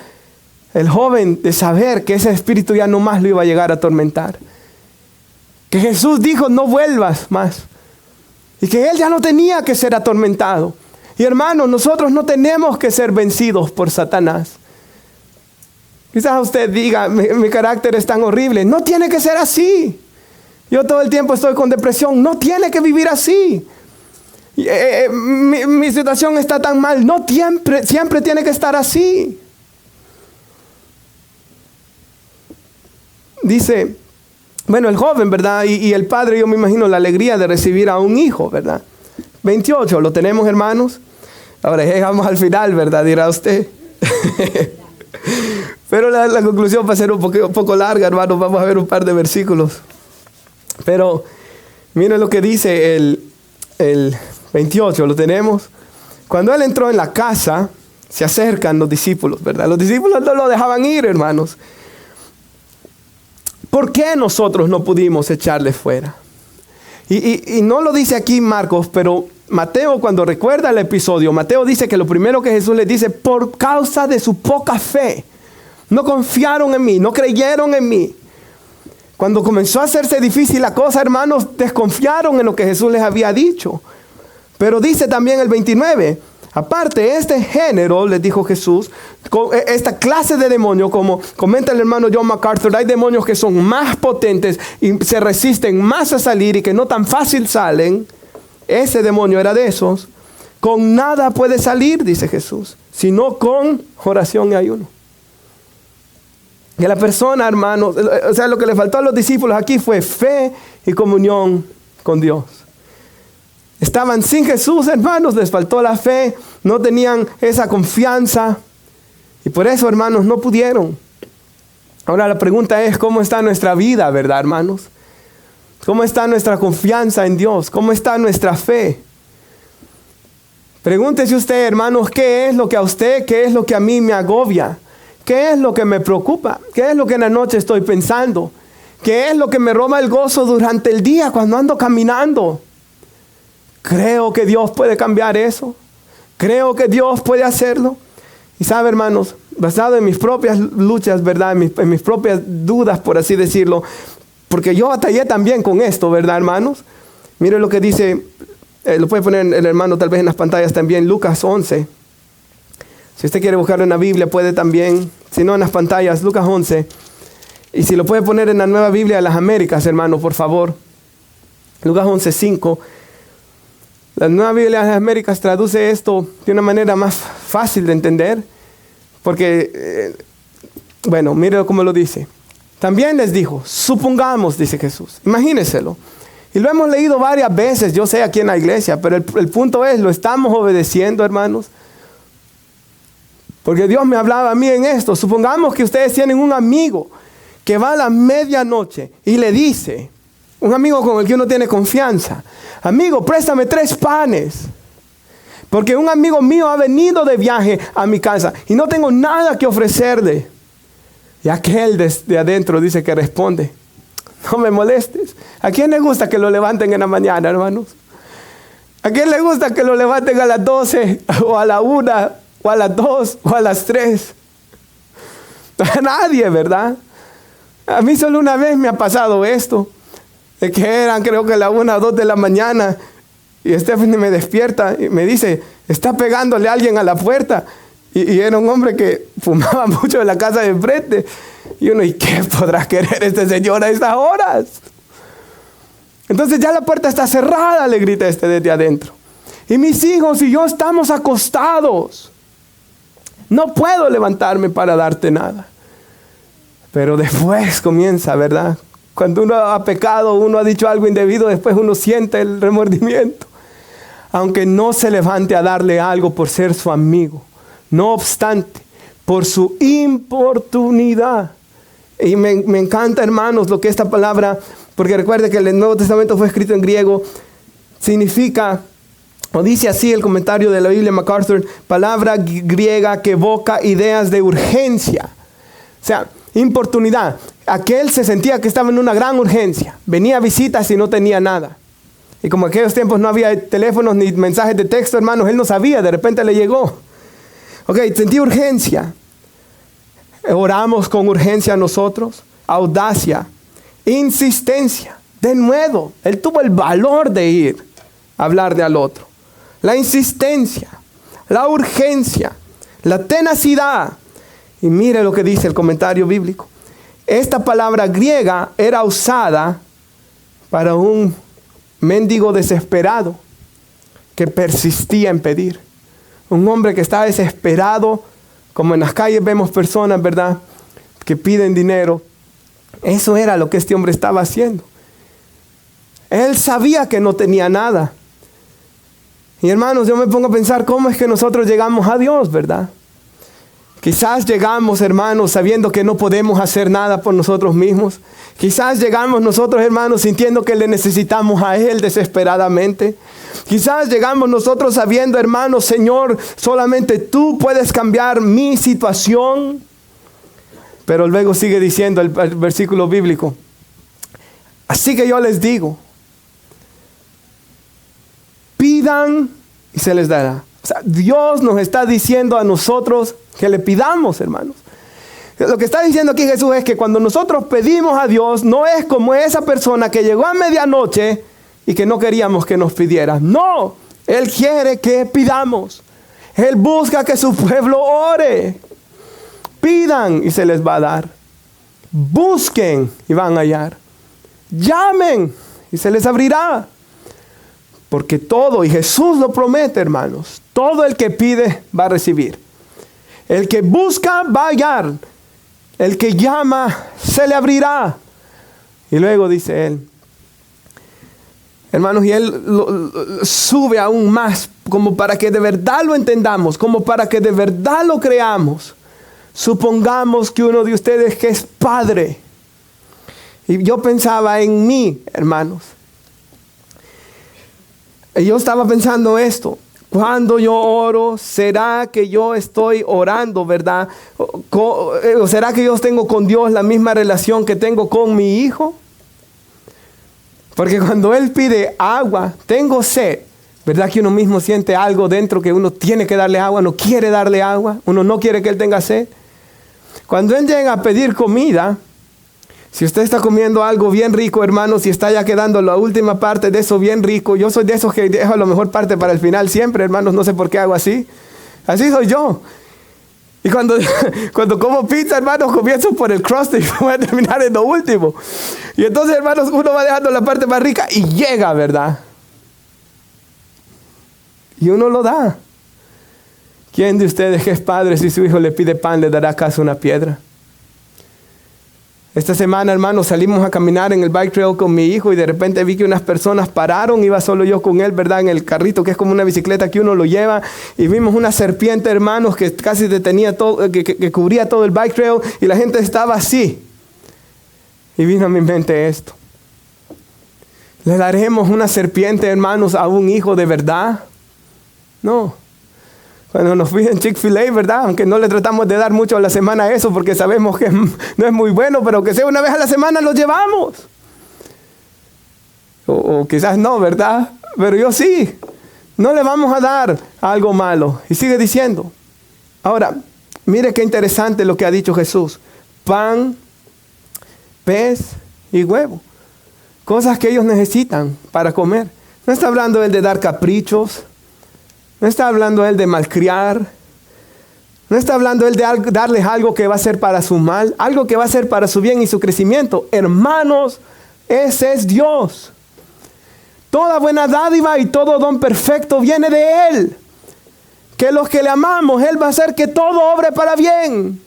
el joven, de saber que ese espíritu ya no más lo iba a llegar a atormentar. Que Jesús dijo, no vuelvas más. Y que él ya no tenía que ser atormentado. Y hermanos, nosotros no tenemos que ser vencidos por Satanás. Quizás usted diga, mi carácter es tan horrible. No tiene que ser así. Yo todo el tiempo estoy con depresión. No tiene que vivir así. Mi situación está tan mal. No siempre tiene que estar así. Dice, bueno, el joven, ¿verdad? Y el padre, yo me imagino la alegría de recibir a un hijo, ¿verdad? 28, ¿lo tenemos, hermanos? Ahora llegamos al final, ¿verdad? Dirá usted. Pero la conclusión va a ser un poco larga, hermanos. Vamos a ver un par de versículos. Pero miren lo que dice el 28, ¿lo tenemos? Cuando él entró en la casa, se acercan los discípulos, ¿verdad? Los discípulos no lo dejaban ir, hermanos. ¿Por qué nosotros no pudimos echarle fuera? Y no lo dice aquí Marcos, pero Mateo, cuando recuerda el episodio, Mateo dice que lo primero que Jesús les dice, por causa de su poca fe, no confiaron en mí, no creyeron en mí. Cuando comenzó a hacerse difícil la cosa, hermanos, desconfiaron en lo que Jesús les había dicho. Pero dice también el 29, aparte este género, les dijo Jesús, esta clase de demonio, como comenta el hermano John MacArthur, hay demonios que son más potentes y se resisten más a salir y que no tan fácil salen. Ese demonio era de esos. Con nada puede salir, dice Jesús, sino con oración y ayuno. Que la persona, hermanos, o sea, lo que le faltó a los discípulos aquí fue fe y comunión con Dios. Estaban sin Jesús, hermanos, les faltó la fe, no tenían esa confianza y por eso, hermanos, no pudieron. Ahora la pregunta es, ¿cómo está nuestra vida, verdad, hermanos? ¿Cómo está nuestra confianza en Dios? ¿Cómo está nuestra fe? Pregúntese usted, hermanos, ¿qué es lo que a usted, qué es lo que a mí me agobia? ¿Qué es lo que me preocupa? ¿Qué es lo que en la noche estoy pensando? ¿Qué es lo que me roba el gozo durante el día cuando ando caminando? Creo que Dios puede cambiar eso. Creo que Dios puede hacerlo. Y sabe, hermanos, basado en mis propias luchas, ¿verdad? En mis propias dudas, por así decirlo. Porque yo batallé también con esto, ¿verdad, hermanos? Mire lo que dice, lo puede poner el hermano tal vez en las pantallas también, Lucas 11. Si usted quiere buscarlo en la Biblia, puede también. Si no, en las pantallas, Lucas 11. Y si lo puede poner en la Nueva Biblia de las Américas, hermano, por favor. Lucas 11, 5. La Nueva Biblia de las Américas traduce esto de una manera más fácil de entender. Porque, bueno, mire cómo lo dice. También les dijo, supongamos, dice Jesús. Imagínenselo. Y lo hemos leído varias veces, yo sé, aquí en la iglesia. Pero el punto es, ¿lo estamos obedeciendo, hermanos? Porque Dios me hablaba a mí en esto. Supongamos que ustedes tienen un amigo que va a la medianoche y le dice, un amigo con el que uno tiene confianza, amigo, préstame 3 panes. Porque un amigo mío ha venido de viaje a mi casa y no tengo nada que ofrecerle. Y aquel desde adentro dice que responde, no me molestes. ¿A quién le gusta que lo levanten en la mañana, hermanos? ¿A quién le gusta que lo levanten a las 12 o a la 1? O a las 2, o a las 3. A nadie, ¿verdad? A mí solo una vez me ha pasado esto. De que eran, creo que la 1 o 2 de la mañana. Y Stephanie me despierta y me dice, está pegándole a alguien a la puerta. Y era un hombre que fumaba mucho en la casa de enfrente. Y uno, ¿y qué podrá querer este señor a estas horas? Entonces ya la puerta está cerrada, le grita desde adentro. Y mis hijos y yo estamos acostados. No puedo levantarme para darte nada. Pero después comienza, ¿verdad? Cuando uno ha pecado, uno ha dicho algo indebido, después uno siente el remordimiento. Aunque no se levante a darle algo por ser su amigo. No obstante, por su importunidad. Y me encanta, hermanos, lo que esta palabra, porque recuerde que el Nuevo Testamento fue escrito en griego, significa... O dice así el comentario de la Biblia MacArthur, palabra griega que evoca ideas de urgencia. O sea, importunidad. Aquel se sentía que estaba en una gran urgencia. Venía a visitas y no tenía nada. Y como en aquellos tiempos no había teléfonos ni mensajes de texto, hermanos, él no sabía, de repente le llegó. Ok, sentía urgencia. Oramos con urgencia nosotros. Audacia. Insistencia. De nuevo, él tuvo el valor de ir a hablarle al otro. La insistencia, la urgencia, la tenacidad. Y mire lo que dice el comentario bíblico. Esta palabra griega era usada para un mendigo desesperado que persistía en pedir. Un hombre que estaba desesperado, como en las calles vemos personas, ¿verdad?, que piden dinero. Eso era lo que este hombre estaba haciendo. Él sabía que no tenía nada. Y hermanos, yo me pongo a pensar cómo es que nosotros llegamos a Dios, ¿verdad? Quizás llegamos, hermanos, sabiendo que no podemos hacer nada por nosotros mismos. Quizás llegamos nosotros, hermanos, sintiendo que le necesitamos a Él desesperadamente. Quizás llegamos nosotros sabiendo, hermanos, Señor, solamente tú puedes cambiar mi situación. Pero luego sigue diciendo el versículo bíblico. Así que yo les digo, pidan y se les dará. O sea, Dios nos está diciendo a nosotros que le pidamos, hermanos. Lo que está diciendo aquí Jesús es que cuando nosotros pedimos a Dios, no es como esa persona que llegó a medianoche y que no queríamos que nos pidiera. No, Él quiere que pidamos. Él busca que su pueblo ore. Pidan y se les va a dar. Busquen y van a hallar. Llamen y se les abrirá. Porque todo, y Jesús lo promete, hermanos, todo el que pide va a recibir. El que busca va a hallar. El que llama se le abrirá. Y luego dice Él, hermanos, y Él sube aún más, como para que de verdad lo entendamos, como para que de verdad lo creamos. Supongamos que uno de ustedes que es padre. Y yo pensaba en mí, hermanos. Y yo estaba pensando esto. Cuando yo oro, ¿será que yo estoy orando, verdad? ¿O será que yo tengo con Dios la misma relación que tengo con mi hijo? Porque cuando Él pide agua, tengo sed, ¿verdad que uno mismo siente algo dentro que uno tiene que darle agua, no quiere darle agua, uno no quiere que Él tenga sed? Cuando Él llega a pedir comida, si usted está comiendo algo bien rico, hermanos, y está ya quedando la última parte de eso bien rico, yo soy de esos que dejo la mejor parte para el final siempre, hermanos, no sé por qué hago así. Así soy yo. Y cuando como pizza, hermanos, comienzo por el crust y voy a terminar en lo último. Y entonces, hermanos, uno va dejando la parte más rica y llega, ¿verdad? Y uno lo da. ¿Quién de ustedes que es padre, si su hijo le pide pan, le dará acaso una piedra? Esta semana, hermanos, salimos a caminar en el bike trail con mi hijo y de repente vi que unas personas pararon, iba solo yo con él, ¿verdad? En el carrito, que es como una bicicleta que uno lo lleva, y vimos una serpiente, hermanos, que casi detenía todo, que cubría todo el bike trail, y la gente estaba así. Y vino a mi mente esto. ¿Le daremos una serpiente, hermanos, a un hijo de verdad? No. Cuando nos fuimos en Chick-fil-A, ¿verdad? Aunque no le tratamos de dar mucho a la semana eso porque sabemos que no es muy bueno, pero que sea una vez a la semana lo llevamos. O quizás no, ¿verdad? Pero yo sí. No le vamos a dar algo malo. Y sigue diciendo. Ahora, mire qué interesante lo que ha dicho Jesús. Pan, pez y huevo. Cosas que ellos necesitan para comer. No está hablando él de dar caprichos. No está hablando Él de malcriar. No está hablando Él de darles algo que va a ser para su mal. Algo que va a ser para su bien y su crecimiento. Hermanos, ese es Dios. Toda buena dádiva y todo don perfecto viene de Él. Que los que le amamos, Él va a hacer que todo obre para bien.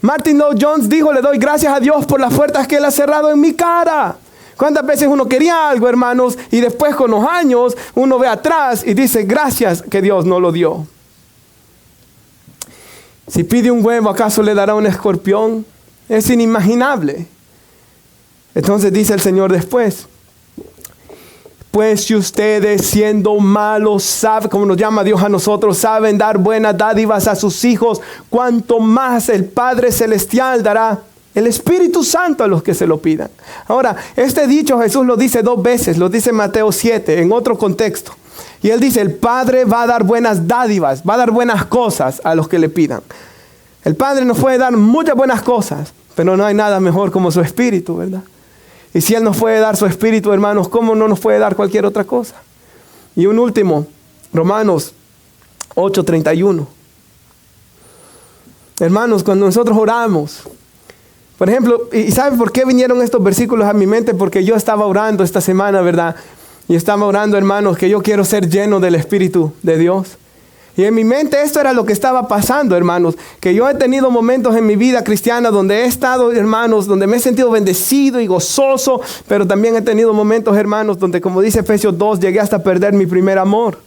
Martin Lloyd Jones dijo, le doy gracias a Dios por las puertas que Él ha cerrado en mi cara. ¿Cuántas veces uno quería algo, hermanos, y después con los años uno ve atrás y dice, gracias que Dios no lo dio? Si pide un huevo, ¿acaso le dará un escorpión? Es inimaginable. Entonces dice el Señor después, pues si ustedes siendo malos saben, como nos llama Dios a nosotros, saben dar buenas dádivas a sus hijos, cuanto más el Padre Celestial dará el Espíritu Santo a los que se lo pidan. Ahora, este dicho Jesús lo dice 2 veces, lo dice en Mateo 7, en otro contexto. Y Él dice, el Padre va a dar buenas dádivas, va a dar buenas cosas a los que le pidan. El Padre nos puede dar muchas buenas cosas, pero no hay nada mejor como su Espíritu, ¿verdad? Y si Él nos puede dar su Espíritu, hermanos, ¿cómo no nos puede dar cualquier otra cosa? Y un último, Romanos 8:31. Hermanos, cuando nosotros oramos, por ejemplo, ¿y saben por qué vinieron estos versículos a mi mente? Porque yo estaba orando esta semana, ¿verdad? Y estaba orando, hermanos, que yo quiero ser lleno del Espíritu de Dios. Y en mi mente esto era lo que estaba pasando, hermanos. Que yo he tenido momentos en mi vida cristiana donde he estado, hermanos, donde me he sentido bendecido y gozoso. Pero también he tenido momentos, hermanos, donde, como dice Efesios 2, llegué hasta perder mi primer amor.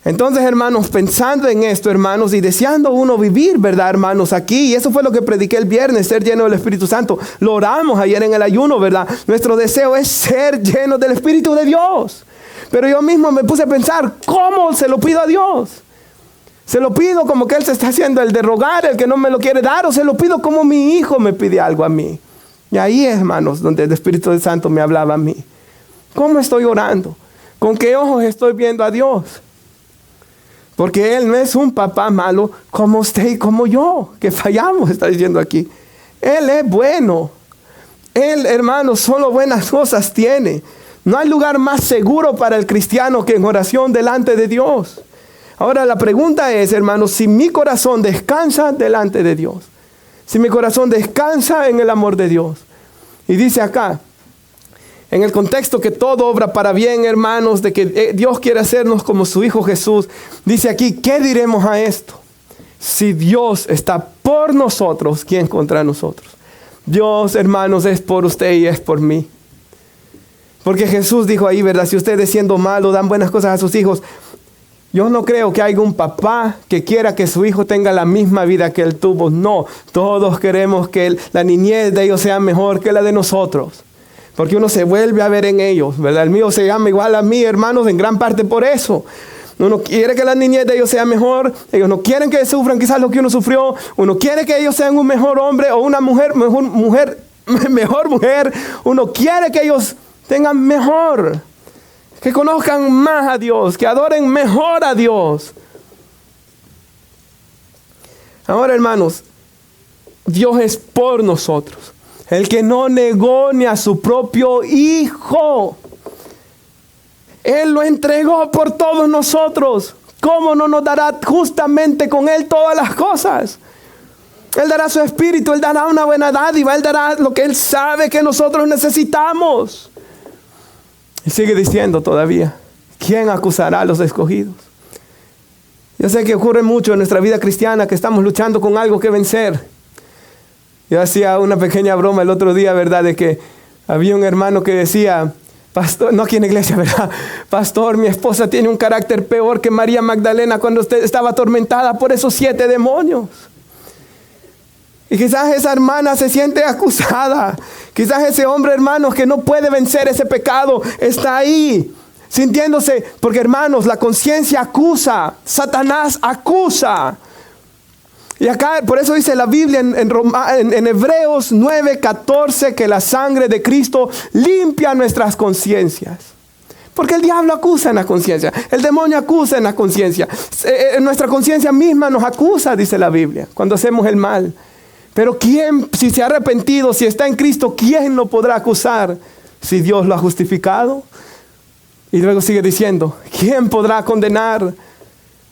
Entonces, hermanos, pensando en esto, hermanos, y deseando uno vivir, ¿verdad, hermanos? Aquí, y eso fue lo que prediqué el viernes, ser lleno del Espíritu Santo. Lo oramos ayer en el ayuno, ¿verdad? Nuestro deseo es ser llenos del Espíritu de Dios. Pero yo mismo me puse a pensar, ¿cómo se lo pido a Dios? ¿Se lo pido como que Él se está haciendo el de rogar, el que no me lo quiere dar? ¿O se lo pido como mi hijo me pide algo a mí? Y ahí, hermanos, donde el Espíritu Santo me hablaba a mí. ¿Cómo estoy orando? ¿Con qué ojos estoy viendo a Dios? Porque Él no es un papá malo como usted y como yo, que fallamos, está diciendo aquí. Él es bueno. Él, hermanos, solo buenas cosas tiene. No hay lugar más seguro para el cristiano que en oración delante de Dios. Ahora la pregunta es, hermanos, si mi corazón descansa delante de Dios. Si mi corazón descansa en el amor de Dios. Y dice acá, en el contexto que todo obra para bien, hermanos, de que Dios quiere hacernos como su Hijo Jesús. Dice aquí, ¿qué diremos a esto? Si Dios está por nosotros, ¿quién contra nosotros? Dios, hermanos, es por usted y es por mí. Porque Jesús dijo ahí, ¿verdad? Si ustedes siendo malos dan buenas cosas a sus hijos. Yo no creo que haya un papá que quiera que su hijo tenga la misma vida que él tuvo. No, todos queremos que la niñez de ellos sea mejor que la de nosotros. Porque uno se vuelve a ver en ellos, ¿verdad? El mío se llama igual a mí, hermanos, en gran parte por eso. Uno quiere que la niñez de ellos sea mejor. Ellos no quieren que sufran quizás lo que uno sufrió. Uno quiere que ellos sean un mejor hombre o una mejor mujer. Uno quiere que ellos tengan mejor. Que conozcan más a Dios. Que adoren mejor a Dios. Ahora, hermanos, Dios es por nosotros. El que no negó ni a su propio Hijo. Él lo entregó por todos nosotros. ¿Cómo no nos dará justamente con Él todas las cosas? Él dará su espíritu, Él dará una buena dádiva, Él dará lo que Él sabe que nosotros necesitamos. Y sigue diciendo todavía, ¿quién acusará a los escogidos? Yo sé que ocurre mucho en nuestra vida cristiana que estamos luchando con algo que vencer. Yo hacía una pequeña broma el otro día, ¿verdad? De que había un hermano que decía, pastor, no aquí en la iglesia, ¿verdad? Pastor, mi esposa tiene un carácter peor que María Magdalena cuando usted estaba atormentada por esos 7 demonios. Y quizás esa hermana se siente acusada. Quizás ese hombre, hermanos, que no puede vencer ese pecado, está ahí, sintiéndose, porque hermanos, la conciencia acusa, Satanás acusa. Y acá, por eso dice la Biblia en Hebreos 9:14 que la sangre de Cristo limpia nuestras conciencias. Porque el diablo acusa en la conciencia, el demonio acusa en la conciencia. Nuestra conciencia misma nos acusa, dice la Biblia, cuando hacemos el mal. Pero ¿quién, si se ha arrepentido, si está en Cristo, quién lo podrá acusar si Dios lo ha justificado? Y luego sigue diciendo, ¿quién podrá condenar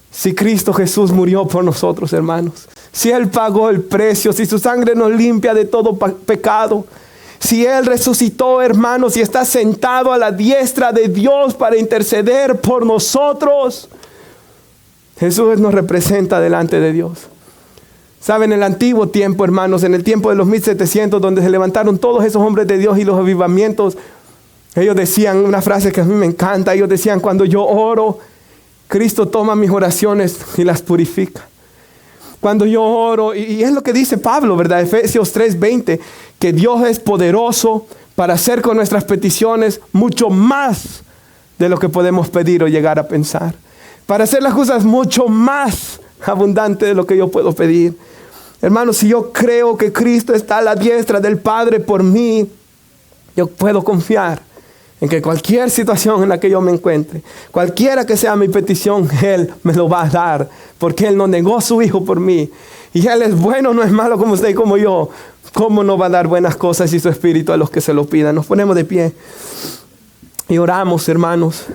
si Cristo Jesús murió por nosotros, hermanos? Si Él pagó el precio, si su sangre nos limpia de todo pecado, si Él resucitó, hermanos, y está sentado a la diestra de Dios para interceder por nosotros, Jesús nos representa delante de Dios. Saben, en el antiguo tiempo, hermanos, en el tiempo de los 1700, donde se levantaron todos esos hombres de Dios y los avivamientos, ellos decían una frase que a mí me encanta. Ellos decían, cuando yo oro, Cristo toma mis oraciones y las purifica. Cuando yo oro, y es lo que dice Pablo, ¿verdad? Efesios 3:20, que Dios es poderoso para hacer con nuestras peticiones mucho más de lo que podemos pedir o llegar a pensar. Para hacer las cosas mucho más abundante de lo que yo puedo pedir. Hermanos, si yo creo que Cristo está a la diestra del Padre por mí, yo puedo confiar en que cualquier situación en la que yo me encuentre, cualquiera que sea mi petición, Él me lo va a dar, porque Él no negó a su Hijo por mí. Y Él es bueno, no es malo como usted y como yo. ¿Cómo no va a dar buenas cosas y su Espíritu a los que se lo pidan? Nos ponemos de pie y oramos, hermanos.